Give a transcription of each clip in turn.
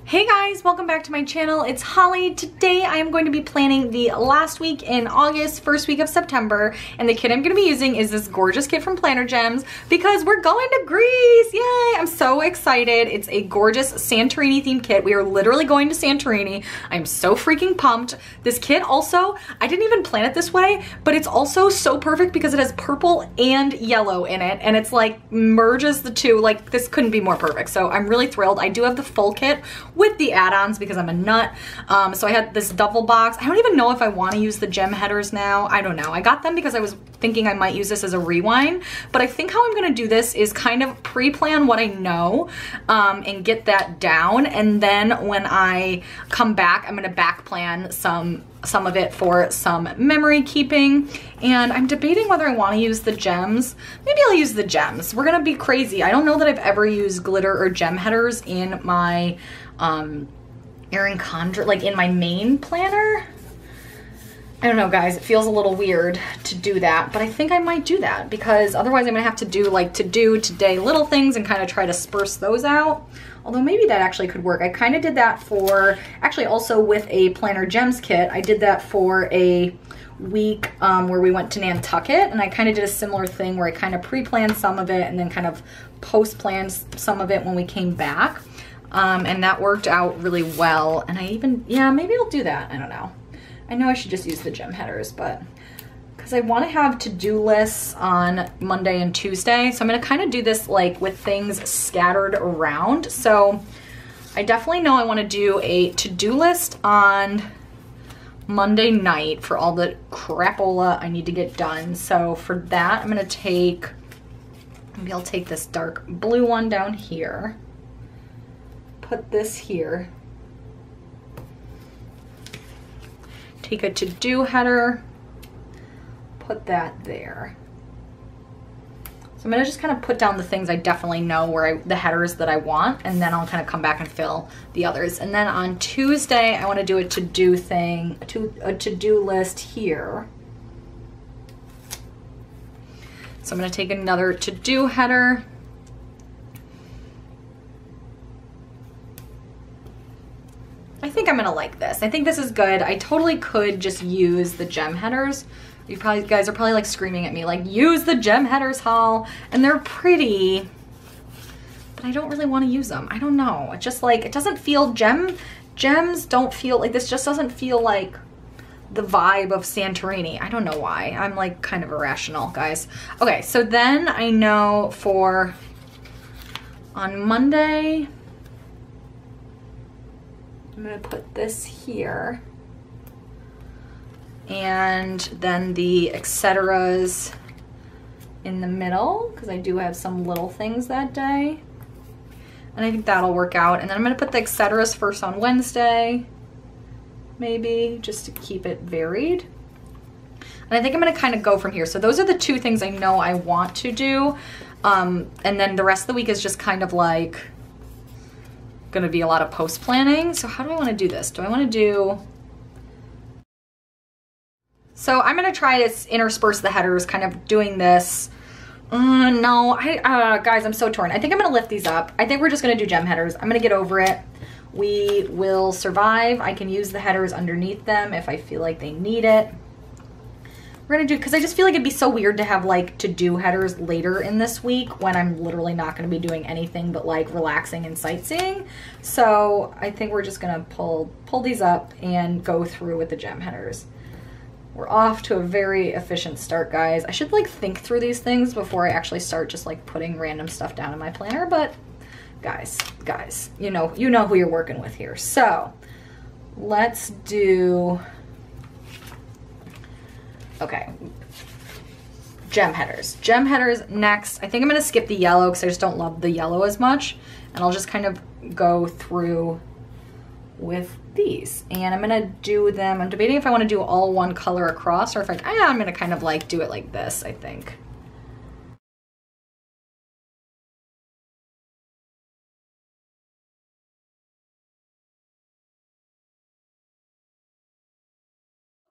Hey guys, welcome back to my channel. It's Holly. Today I am going to be planning the last week in August, first week of September, and the kit I'm going to be using is this gorgeous kit from Planner Gems because we're going to Greece. Yay! I'm so excited. It's a gorgeous Santorini themed kit. We are literally going to Santorini. I'm so freaking pumped. This kit also, I didn't even plan it this way, but it's also so perfect because it has purple and yellow in it, and it's like merges the two. Like, this couldn't be more perfect. So I'm really thrilled. I do have the full kit with the add-ons because I'm a nut. So I had this duffel box. I don't even know if I want to use the gem headers now. I don't know. I got them because I was thinking I might use this as a rewind, but I think how I'm going to do this is kind of pre-plan what I know and get that down, and then when I come back, I'm going to back plan some of it for some memory keeping. And I'm debating whether I want to use the gems. Maybe I'll use the gems. We're gonna be crazy. I don't know that I've ever used glitter or gem headers in my ERIN CONDREN, like in my main planner. I don't know, guys, it feels a little weird to do that, but I think I might do that because otherwise I'm gonna have to do like today little things and kind of try to disperse those out. Although maybe that actually could work. I kind of did that for, actually also with a Planner Gems kit, I did that for a week where we went to Nantucket, and I kind of did a similar thing where I kind of pre-planned some of it and then kind of post-planned some of it when we came back. And that worked out really well. And I even, yeah, maybe I'll do that. I don't know. I know I should just use the gem headers, but because I want to have to-do lists on Monday and Tuesday. So I'm going to kind of do this like with things scattered around. So I definitely know I want to do a to-do list on Monday night for all the crapola I need to get done. So for that, I'm going to take, maybe I'll take this dark blue one down here, put this here, take a to-do header, put that there. So I'm gonna just kind of put down the things I definitely know where the headers that I want, and then I'll kind of come back and fill the others. And then on Tuesday, I want to do a to-do thing, a to-do list here. So I'm gonna take another to-do header. I think I'm gonna like this. I think this is good. I totally could just use the gem headers. You guys are probably like screaming at me like, use the gem headers, Hall. And they're pretty, but I don't really want to use them. I don't know. It just like, it doesn't feel, gems don't feel like, this just doesn't feel like the vibe of Santorini. I don't know why. I'm like kind of irrational, guys. Okay, so then I know for on Monday, I'm gonna put this here, and then the etceteras in the middle, because I do have some little things that day, and I think that'll work out. And then I'm gonna put the etceteras first on Wednesday, maybe, just to keep it varied. And I think I'm gonna kind of go from here. So those are the two things I know I want to do, and then the rest of the week is just kind of like gonna be a lot of post planning. So how do I want to do this? Do I want to do, so I'm gonna try to intersperse the headers, kind of doing this. No, guys, I'm so torn. I think I'm gonna lift these up. I think we're just gonna do gem headers. I'm gonna get over it. We will survive. I can use the headers underneath them if I feel like they need it. We're gonna do, because I just feel like it'd be so weird to have like to-do headers later in this week when I'm literally not gonna be doing anything but like relaxing and sightseeing. So I think we're just gonna pull these up and go through with the gem headers. We're off to a very efficient start, guys. I should like think through these things before I actually start just like putting random stuff down in my planner, but guys, you know who you're working with here. So let's do, okay, gem headers. Gem headers next. I think I'm gonna skip the yellow because I just don't love the yellow as much. And I'll just kind of go through with these. And I'm gonna do them, I'm debating if I wanna do all one color across or if I'm gonna kind of like do it like this, I think.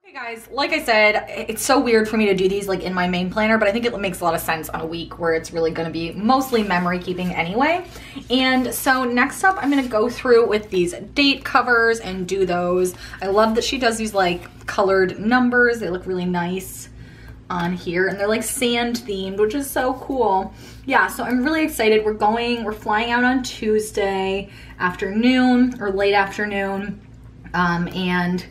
Hey guys, like I said, it's so weird for me to do these like in my main planner, but I think it makes a lot of sense on a week where it's really gonna be mostly memory keeping anyway. And so next up, I'm gonna go through with these date covers and do those. I love that she does these like colored numbers. They look really nice on here, and they're like sand themed, which is so cool. Yeah, so I'm really excited. We're flying out on Tuesday afternoon or late afternoon, and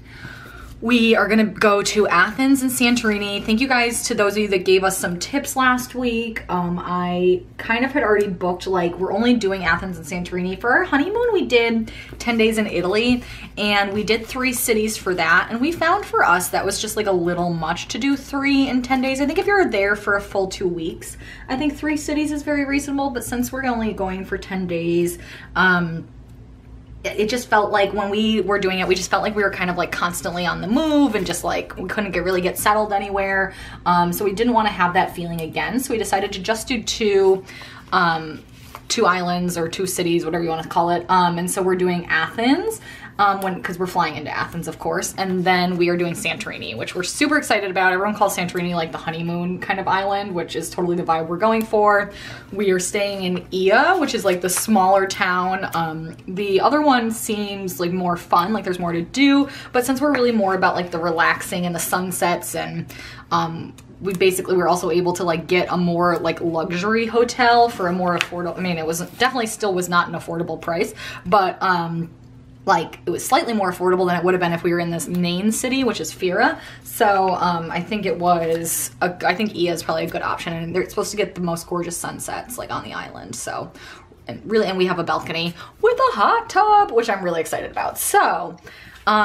we are gonna go to Athens and Santorini. Thank you guys to those of you that gave us some tips last week. I kind of had already booked, like, we're only doing Athens and Santorini. For our honeymoon, we did 10 days in Italy, and we did 3 cities for that. And we found for us that was just like a little much to do 3 in 10 days. I think if you're there for a full 2 weeks, I think 3 cities is very reasonable. But since we're only going for 10 days, it just felt like when we were doing it, we just felt like we were kind of like constantly on the move and just like we couldn't really get settled anywhere. So we didn't want to have that feeling again. So we decided to just do 2 islands or 2 cities, whatever you want to call it. And so we're doing Athens, because we're flying into Athens, of course. And then we are doing Santorini, which we're super excited about. Everyone calls Santorini like the honeymoon kind of island, which is totally the vibe we're going for. We are staying in Ia, which is like the smaller town. The other one seems like more fun, like there's more to do. But since we're really more about like the relaxing and the sunsets, and we were also able to like get a more like luxury hotel for a more affordable, I mean, it was definitely still was not an affordable price, but like it was slightly more affordable than it would have been if we were in this main city, which is Fira. So I think I think Ia is probably a good option, and they're supposed to get the most gorgeous sunsets like on the island. So, and we have a balcony with a hot tub, which I'm really excited about. So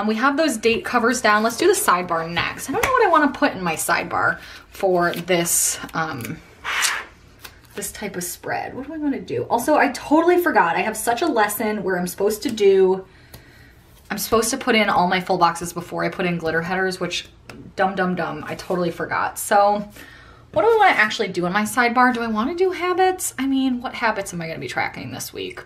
we have those date covers down. Let's do the sidebar next. I don't know what I want to put in my sidebar for this this type of spread. What do I want to do? Also, I totally forgot. I have such a lesson where I'm supposed to put in all my full boxes before I put in glitter headers, which dumb, I totally forgot. So what do I want to actually do in my sidebar? Do I want to do habits? I mean, what habits am I going to be tracking this week?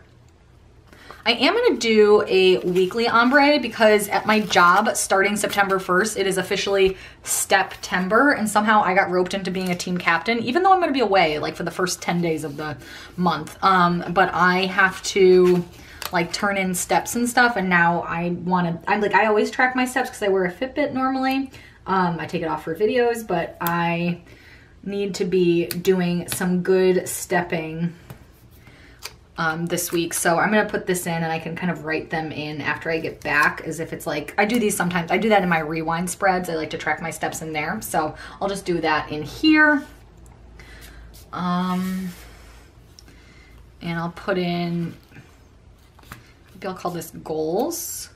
I am going to do a weekly ombre because at my job starting September 1st, it is officially Step-tember, and somehow I got roped into being a team captain, even though I'm going to be away like for the first 10 days of the month. But I have to like turn in steps and stuff, and now I always track my steps because I wear a Fitbit normally. I take it off for videos, but I need to be doing some good stepping this week. So I'm gonna put this in, and I can kind of write them in after I get back, as if it's like, I do these sometimes. I do that in my rewind spreads. I like to track my steps in there. So I'll just do that in here. And I'll put in, maybe I'll call this goals,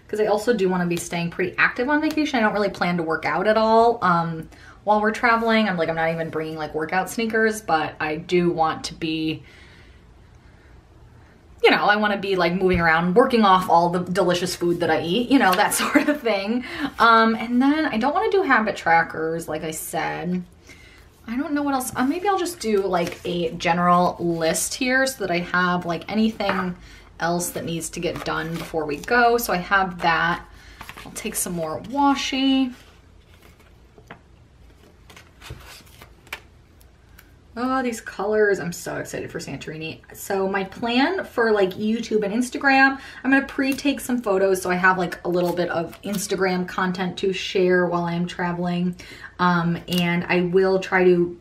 because I also do want to be staying pretty active on vacation. I don't really plan to work out at all while we're traveling. I'm not even bringing like workout sneakers, but I do want to be, you know, I want to be like moving around, working off all the delicious food that I eat, you know, that sort of thing. And then I don't want to do habit trackers, like I said. I don't know what else. Maybe I'll just do like a general list here so that I have like anything else that needs to get done before we go. So I have that. I'll take some more washi. Oh, these colors. I'm so excited for Santorini. So my plan for like YouTube and Instagram, I'm going to pre-take some photos so I have like a little bit of Instagram content to share while I'm traveling. And I will try to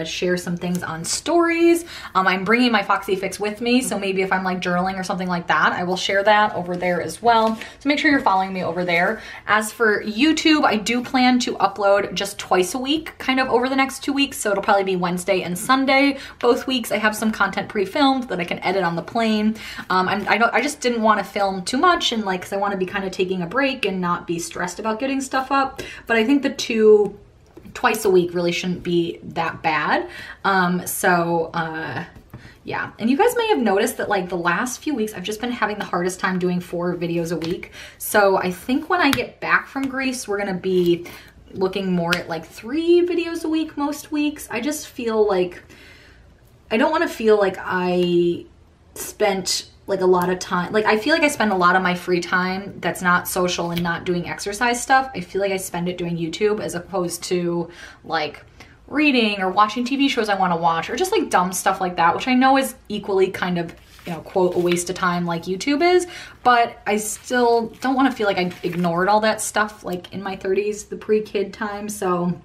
share some things on stories. I'm bringing my Foxy Fix with me, so maybe if I'm like journaling or something like that, I will share that over there as well. So make sure you're following me over there. As for YouTube, I do plan to upload just twice a week, kind of over the next 2 weeks. So it'll probably be Wednesday and Sunday, both weeks. I have some content pre-filmed that I can edit on the plane. I just didn't want to film too much, and like, cause I want to be kind of taking a break and not be stressed about getting stuff up. But I think the twice a week really shouldn't be that bad. Yeah, and you guys may have noticed that like the last few weeks I've just been having the hardest time doing 4 videos a week. So I think when I get back from Greece, we're gonna be looking more at like 3 videos a week most weeks. I just feel like I don't want to feel like I spent like a lot of time. Like I feel like I spend a lot of my free time that's not social and not doing exercise stuff. I feel like I spend it doing YouTube as opposed to like reading or watching TV shows I want to watch, or just like dumb stuff like that, which I know is equally kind of, you know, quote, a waste of time like YouTube is, but I still don't want to feel like I ignored all that stuff like in my 30s, the pre-kid time. So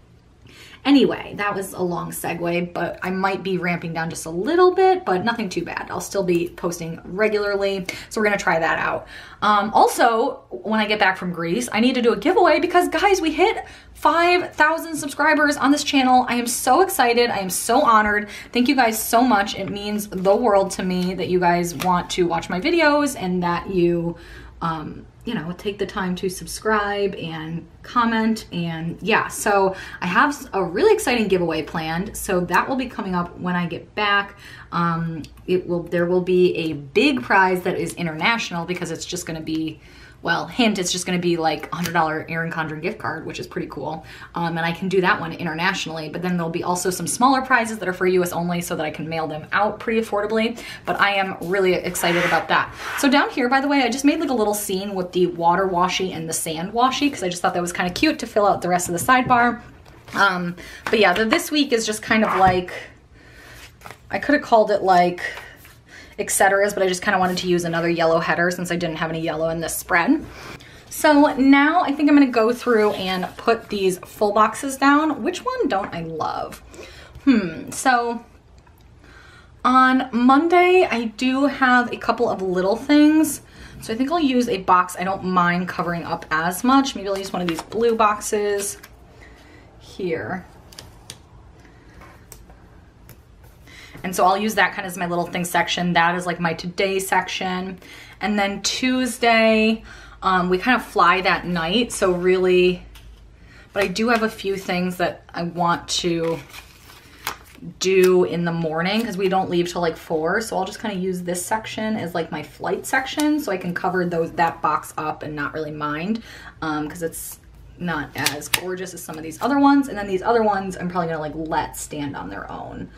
anyway, that was a long segue, but I might be ramping down just a little bit, but nothing too bad. I'll still be posting regularly, so we're gonna try that out. Also, when I get back from Greece, I need to do a giveaway because guys, we hit 5,000 subscribers on this channel. I am so excited. I am so honored. Thank you guys so much. It means the world to me that you guys want to watch my videos and that you, you know, take the time to subscribe and comment. And yeah, so I have a really exciting giveaway planned. So that will be coming up when I get back. There will be a big prize that is international because it's just going to be, well, hint, it's just going to be like $100 ERIN CONDREN gift card, which is pretty cool. And I can do that one internationally, but then there'll be also some smaller prizes that are for US only so that I can mail them out pretty affordably. But I am really excited about that. So down here, by the way, I just made like a little scene with the water washi and the sand washi because I just thought that was kind of cute to fill out the rest of the sidebar. But yeah, this week is just kind of like, I could have called it like etceteras, but I just kind of wanted to use another yellow header since I didn't have any yellow in this spread. So now I think I'm going to go through and put these full boxes down. Which one don't I love? So on Monday, I do have a couple of little things. So I think I'll use a box I don't mind covering up as much. Maybe I'll use one of these blue boxes here. And so I'll use that kind of as my little thing section. That is like my today section. And then Tuesday, we kind of fly that night. So really, but I do have a few things that I want to do in the morning because we don't leave till like 4. So I'll just kind of use this section as like my flight section so I can cover that box up and not really mind because it's not as gorgeous as some of these other ones. And then these other ones I'm probably gonna like let stand on their own.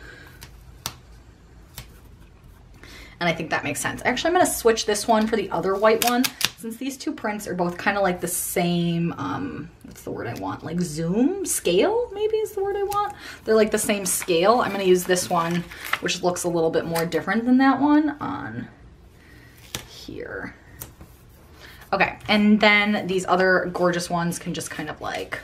And I think that makes sense. Actually, I'm gonna switch this one for the other white one since these two prints are both kind of like the same, what's the word I want? Like zoom? Scale, maybe is the word I want. They're like the same scale. I'm gonna use this one, which looks a little bit more different than that one on here. Okay, and then these other gorgeous ones can just kind of like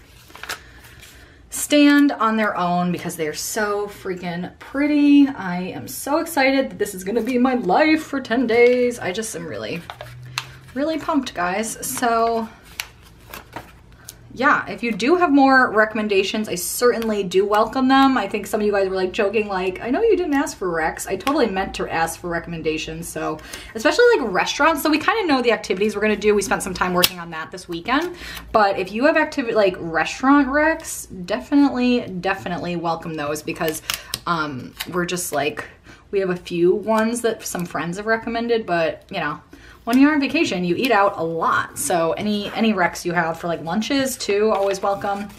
stand on their own because they're so freaking pretty. I am so excited that this is gonna be my life for 10 days. I just am really, really pumped, guys. So yeah, if you do have more recommendations, I certainly do welcome them. I think some of you guys were like joking, like, I know you didn't ask for recs. I totally meant to ask for recommendations. So especially like restaurants. So we kind of know the activities we're gonna do. We spent some time working on that this weekend. But if you have activity like restaurant recs, definitely welcome those because we're just like, we have a few ones that some friends have recommended, but you know, when you're on vacation, you eat out a lot. So any recs you have for like lunches too, always welcome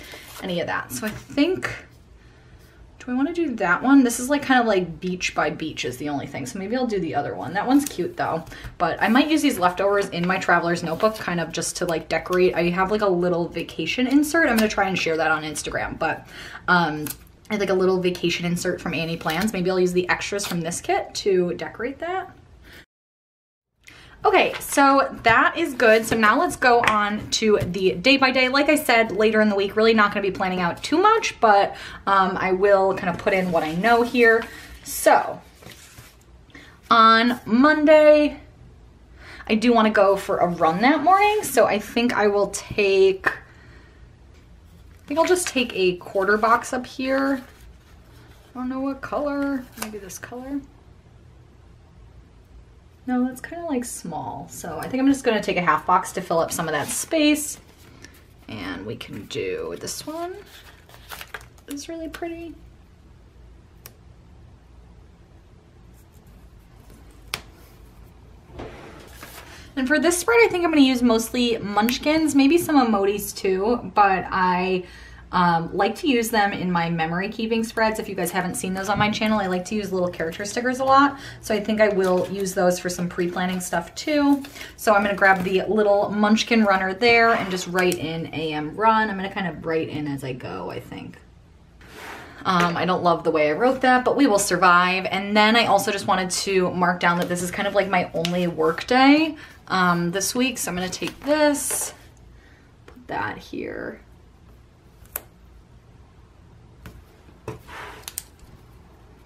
any of that. So I think, do I want to do that one? This is like kind of like beach by beach is the only thing. So maybe I'll do the other one. That one's cute though. But I might use these leftovers in my traveler's notebook kind of just to like decorate. I have like a little vacation insert. I'm going to try and share that on Instagram. But I have like a little vacation insert from Annie Plans. Maybe I'll use the extras from this kit to decorate that. Okay, so that is good. So now let's go on to the day by day. Like I said, later in the week, really not gonna be planning out too much, but I will kind of put in what I know here. So on Monday, I do wanna go for a run that morning. So I think I will take, I'll just take a quarter box up here. I don't know what color, maybe this color. No, that's kind of like small. So I think I'm just gonna take a half box to fill up some of that space. And we can do this one. It's really pretty. And for this spread, I think I'm gonna use mostly Munchkins, maybe some Emojis too, but I Like to use them in my memory keeping spreads. If you guys haven't seen those on my channel, I like to use little character stickers a lot. So I think I will use those for some pre-planning stuff too. So I'm gonna grab the little Munchkin runner there and just write in AM run. I'm gonna kind of write in as I go, I think. I don't love the way I wrote that, but we will survive. And then I also just wanted to mark down that this is kind of like my only work day this week. So I'm gonna take this, put that here.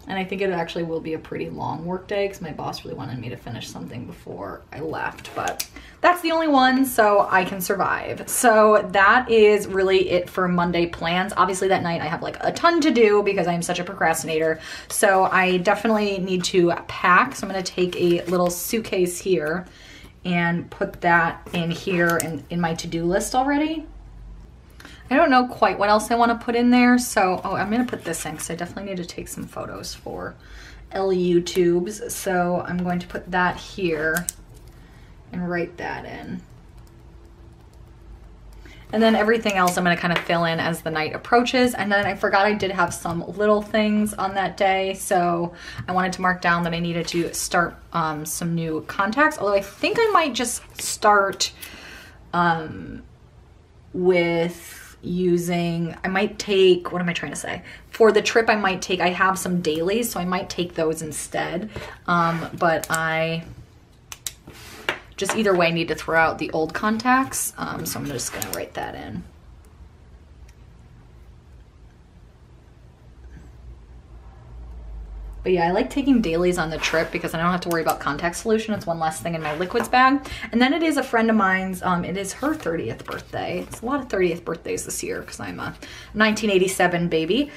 And I think it actually will be a pretty long work day because my boss really wanted me to finish something before I left, but that's the only one, so I can survive. So that is really it for Monday plans. Obviously that night I have like a ton to do because I'm such a procrastinator. So I definitely need to pack. So I'm gonna take a little suitcase here and put that in here in my to-do list already. I don't know quite what else I want to put in there, so I'm gonna put this in because I definitely need to take some photos for LU tubes. So I'm going to put that here and write that in. And then everything else I'm gonna kind of fill in as the night approaches. And then I forgot I did have some little things on that day, so I wanted to mark down that I needed to start some new contacts, although I think I might just start with using, I might take, what am I trying to say? For the trip I might take, I have some dailies, so I might take those instead. But I just either way need to throw out the old contacts. So I'm just gonna write that in. But yeah, I like taking dailies on the trip because I don't have to worry about contact solution. It's one less thing in my liquids bag. And then it is a friend of mine's, it is her 30th birthday. It's a lot of 30th birthdays this year because I'm a 1987 baby.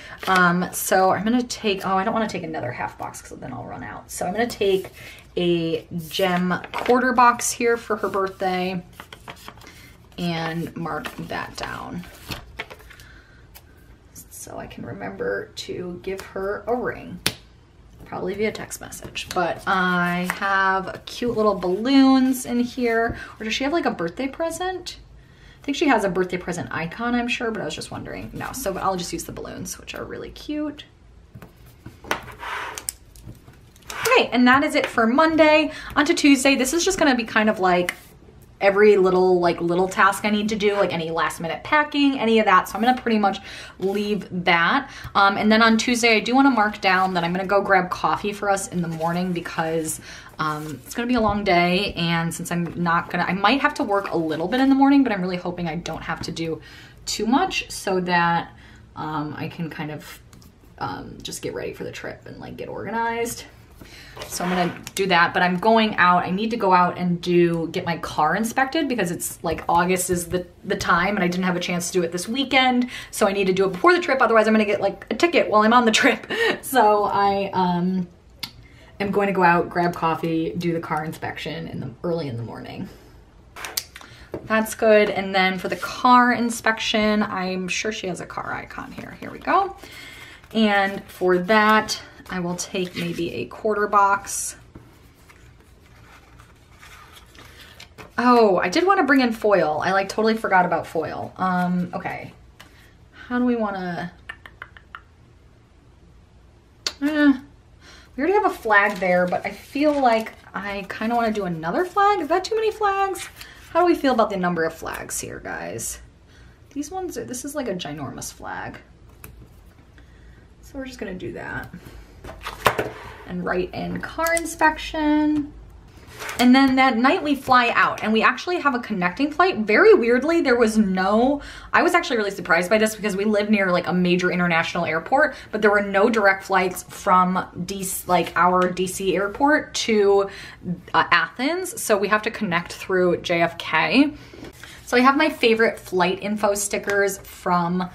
So I'm gonna take, I don't wanna take another half box because then I'll run out. So I'm gonna take a gem quarter box here for her birthday and mark that down so I can remember to give her a ring. Probably via text message. But I have cute little balloons in here. Or does she have like a birthday present? I think she has a birthday present icon, I'm sure, but I was just wondering. No, so I'll just use the balloons, which are really cute. Okay, and that is it for Monday. On to Tuesday. This is just gonna be kind of like every little task I need to do, like any last minute packing, any of that. So I'm gonna pretty much leave that. And then on Tuesday, I do wanna mark down that I'm gonna go grab coffee for us in the morning because it's gonna be a long day. And since I might have to work a little bit in the morning, but I'm really hoping I don't have to do too much so that I can kind of just get ready for the trip and like get organized. So I'm gonna do that, but I'm going out. I need to go out and get my car inspected because it's like August is the time and I didn't have a chance to do it this weekend. So I need to do it before the trip. Otherwise I'm gonna get like a ticket while I'm on the trip. So I am going to go out, grab coffee, do the car inspection early in the morning. That's good. And then for the car inspection, I'm sure she has a car icon here. Here we go. And for that, I will take maybe a quarter box. Oh, I did want to bring in foil. I like totally forgot about foil. Okay. How do we want to... we already have a flag there, but I feel like I kind of want to do another flag. Is that too many flags? How do we feel about the number of flags here, guys? These ones, this is like a ginormous flag. So we're just going to do that. And write in car inspection. And then that night we fly out and we actually have a connecting flight. Very weirdly, there was I was actually really surprised by this because we live near like a major international airport, but there were no direct flights from our DC airport to Athens. So we have to connect through JFK. So I have my favorite flight info stickers from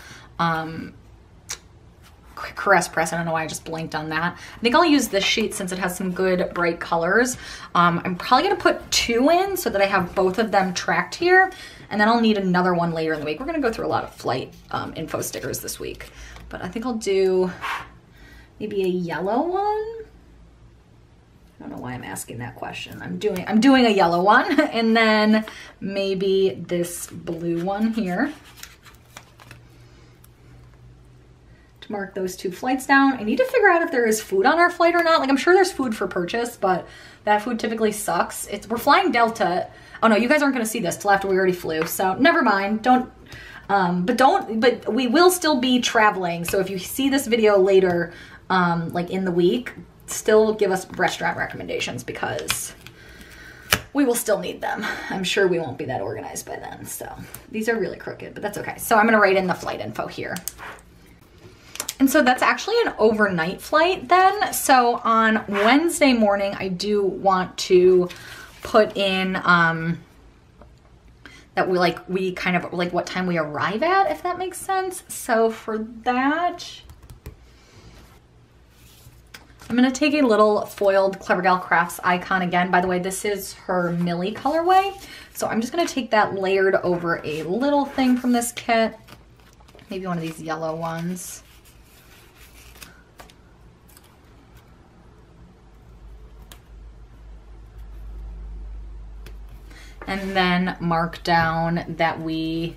Caress Press. I don't know why I just blanked on that. I think I'll use this sheet since it has some good bright colors. I'm probably gonna put 2 in so that I have both of them tracked here, and then I'll need another one later in the week. We're gonna go through a lot of flight info stickers this week, but I think I'll do maybe a yellow one. I don't know why I'm asking that question. I'm doing a yellow one, and then maybe this blue one here. to mark those 2 flights down. I need to figure out if there is food on our flight or not. Like, I'm sure there's food for purchase, but that food typically sucks. We're flying Delta. Oh no, you guys aren't gonna see this till after we already flew, so never mind. But we will still be traveling. So if you see this video later, like in the week, still give us restaurant recommendations because we will still need them. I'm sure we won't be that organized by then. So these are really crooked, but that's okay. So I'm gonna write in the flight info here. And so that's actually an overnight flight then. So on Wednesday morning, I do want to put in that we kind of like what time we arrive at, if that makes sense. So for that, I'm gonna take a little foiled Clever Gal Crafts icon again. By the way, this is her Millie colorway. So I'm just gonna take that layered over a little thing from this kit. Maybe one of these yellow ones. And then mark down that we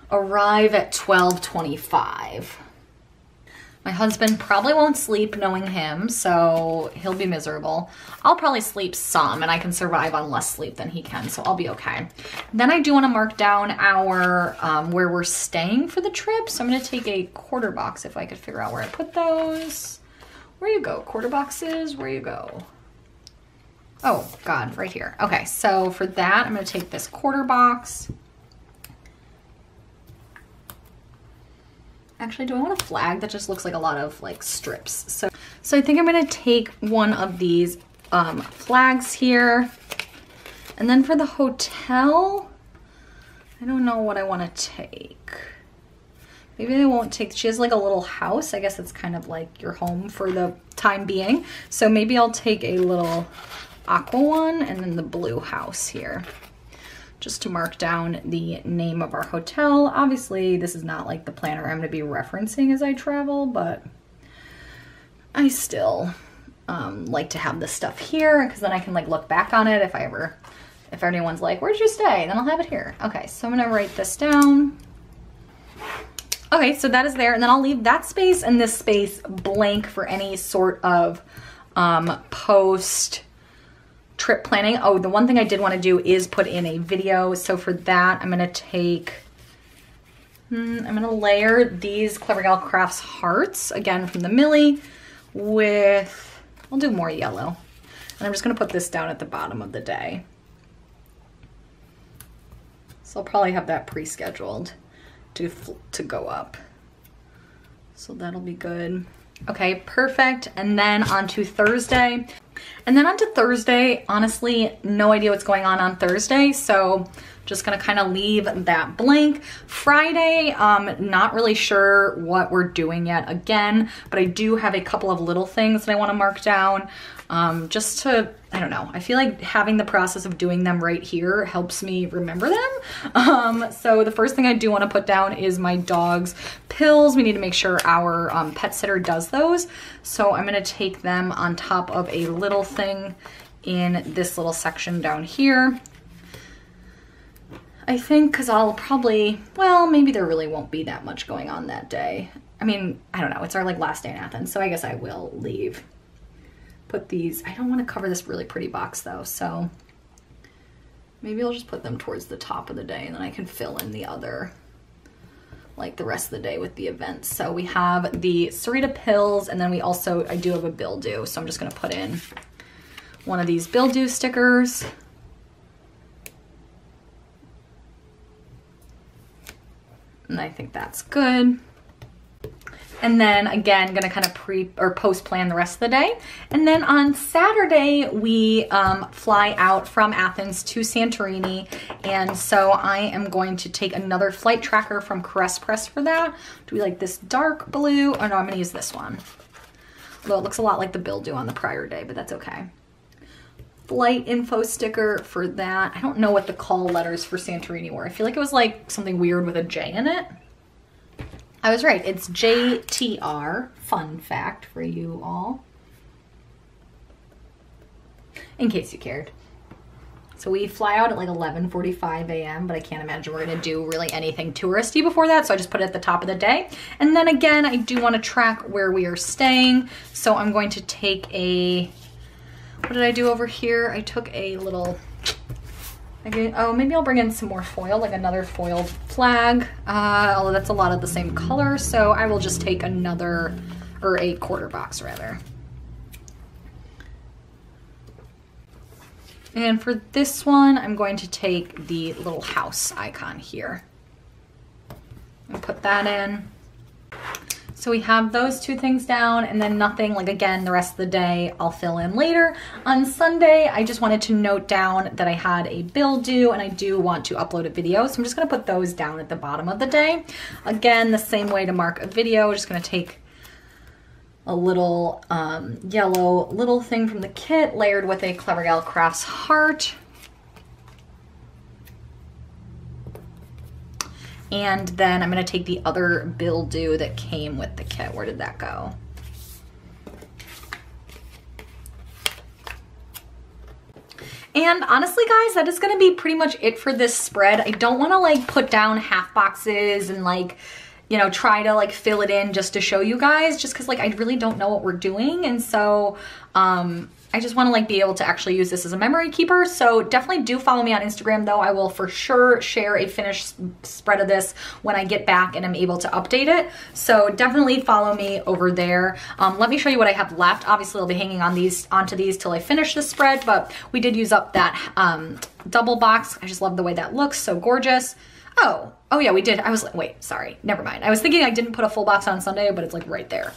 arrive at 12:25. My husband probably won't sleep knowing him, so he'll be miserable. I'll probably sleep some and I can survive on less sleep than he can, so I'll be okay. Then I do want to mark down our, where we're staying for the trip. So I'm going to take a quarter box if I could figure out where I put those. Where you go? Quarter boxes, where you go? Oh God, right here. Okay, so for that, I'm gonna take this quarter box. Actually, do I want a flag that just looks like a lot of like strips? So I think I'm gonna take one of these flags here. And then for the hotel, I don't know what I wanna take. Maybe I won't take, she has like a little house. I guess it's kind of like your home for the time being. So maybe I'll take a little aqua one and then the blue house here, just to mark down the name of our hotel. Obviously this is not like the planner I'm going to be referencing as I travel, but I still like to have this stuff here because then I can like look back on it if anyone's like, where'd you stay? Then I'll have it here. Okay, so I'm going to write this down. Okay, so that is there, and then I'll leave that space and this space blank for any sort of post trip planning. Oh, the one thing I did want to do is put in a video. So for that, I'm going to take, I'm going to layer these Clever Gal Crafts hearts, again from the Millie, with, I'll do more yellow. And I'm just going to put this down at the bottom of the day. So I'll probably have that pre-scheduled to go up. So that'll be good. Okay, perfect. And then on to Thursday. And then on to Thursday, honestly, no idea what's going on Thursday. So just gonna kind of leave that blank. Friday, not really sure what we're doing yet again, but I do have a couple of little things that I wanna mark down. Just to, I don't know, I feel like having the process of doing them right here helps me remember them. So the first thing I do want to put down is my dog's pills. We need to make sure our pet sitter does those. So I'm going to take them on top of a little thing in this little section down here. I think because I'll probably, well, maybe there really won't be that much going on that day. I mean, I don't know. It's our like last day in Athens, so I guess I will leave. Put these, I don't want to cover this really pretty box though, so maybe I'll just put them towards the top of the day and then I can fill in the other, like the rest of the day with the events. So we have the Sarita pills, and then we also, I do have a bill due, so I'm just going to put in one of these bill due stickers. And I think that's good. And then again, gonna kind of post plan the rest of the day. And then on Saturday, we fly out from Athens to Santorini. And so I am going to take another flight tracker from Caress Press for that. Do we like this dark blue? Oh no, I'm gonna use this one. Although it looks a lot like the bill due on the prior day, but that's okay. Flight info sticker for that. I don't know what the call letters for Santorini were. I feel like it was like something weird with a J in it. I was right, it's JTR, fun fact for you all, in case you cared. So we fly out at like 11:45 a.m., but I can't imagine we're gonna do really anything touristy before that, so I just put it at the top of the day. And then again, I do wanna track where we are staying, so I'm going to take a, what did I do over here? I took a little, oh, maybe I'll bring in some more foil, like another foiled flag, although that's a lot of the same color, so I will just take another, or a quarter box rather. And for this one, I'm going to take the little house icon here and put that in. So we have those two things down, and then nothing, like again, the rest of the day I'll fill in later. On Sunday, I just wanted to note down that I had a bill due and I do want to upload a video. So I'm just gonna put those down at the bottom of the day. Again, the same way to mark a video, just gonna take a little yellow little thing from the kit layered with a Clever Gal Crafts heart. And then I'm gonna take the other bill due that came with the kit. Where did that go? And honestly, guys, that is gonna be pretty much it for this spread. I don't wanna like put down half boxes and like, you know, try to like fill it in just to show you guys, just cause like I really don't know what we're doing. And so I just wanna like be able to actually use this as a memory keeper. So definitely do follow me on Instagram though. I will for sure share a finished spread of this when I get back and I'm able to update it. So definitely follow me over there. Let me show you what I have left. Obviously I'll be hanging on onto these till I finish the spread, but we did use up that double box. I just love the way that looks, so gorgeous. Oh yeah, we did. I was like, wait, sorry, never mind. I was thinking I didn't put a full box on Sunday, but it's like right there.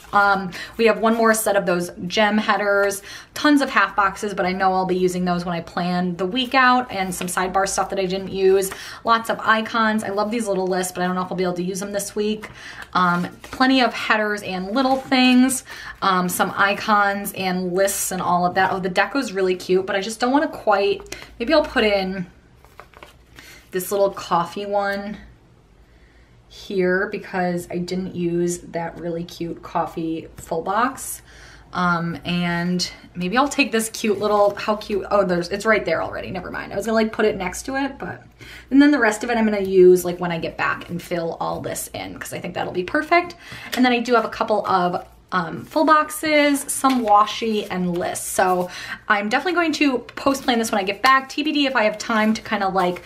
We have one more set of those gem headers, tons of half boxes, but I know I'll be using those when I plan the week out, and some sidebar stuff that I didn't use. Lots of icons. I love these little lists, but I don't know if I'll be able to use them this week. Plenty of headers and little things, some icons and lists and all of that. Oh, the deco's really cute, but I just don't want to quite, maybe I'll put in this little coffee one here because I didn't use that really cute coffee full box. And maybe I'll take this cute little, how cute, oh, it's right there already, never mind. I was gonna like put it next to it, but, and then the rest of it I'm gonna use like when I get back and fill all this in because I think that'll be perfect. And then I do have a couple of full boxes, some washi, and lists. So I'm definitely going to post plan this when I get back. TBD if I have time to kind of like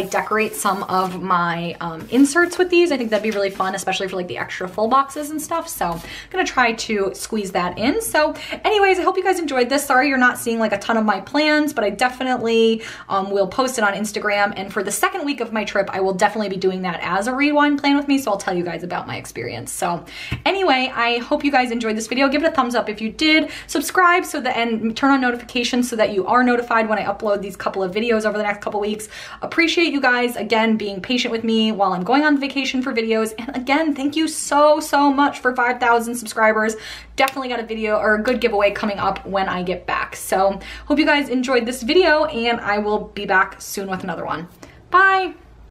decorate some of my inserts with these. I think that'd be really fun, especially for like the extra full boxes and stuff. So I'm gonna try to squeeze that in. So anyways, I hope you guys enjoyed this. Sorry you're not seeing like a ton of my plans, but I definitely will post it on Instagram. And for the second week of my trip, I will definitely be doing that as a rewind plan with me. So I'll tell you guys about my experience. So anyway, I hope you guys enjoyed this video. Give it a thumbs up if you did. Subscribe and turn on notifications so that you are notified when I upload these couple of videos over the next couple weeks. Appreciate you guys again being patient with me while I'm going on vacation for videos. And again, thank you so much for 5,000 subscribers. Definitely got a video or a good giveaway coming up when I get back. So hope you guys enjoyed this video and I will be back soon with another one. Bye.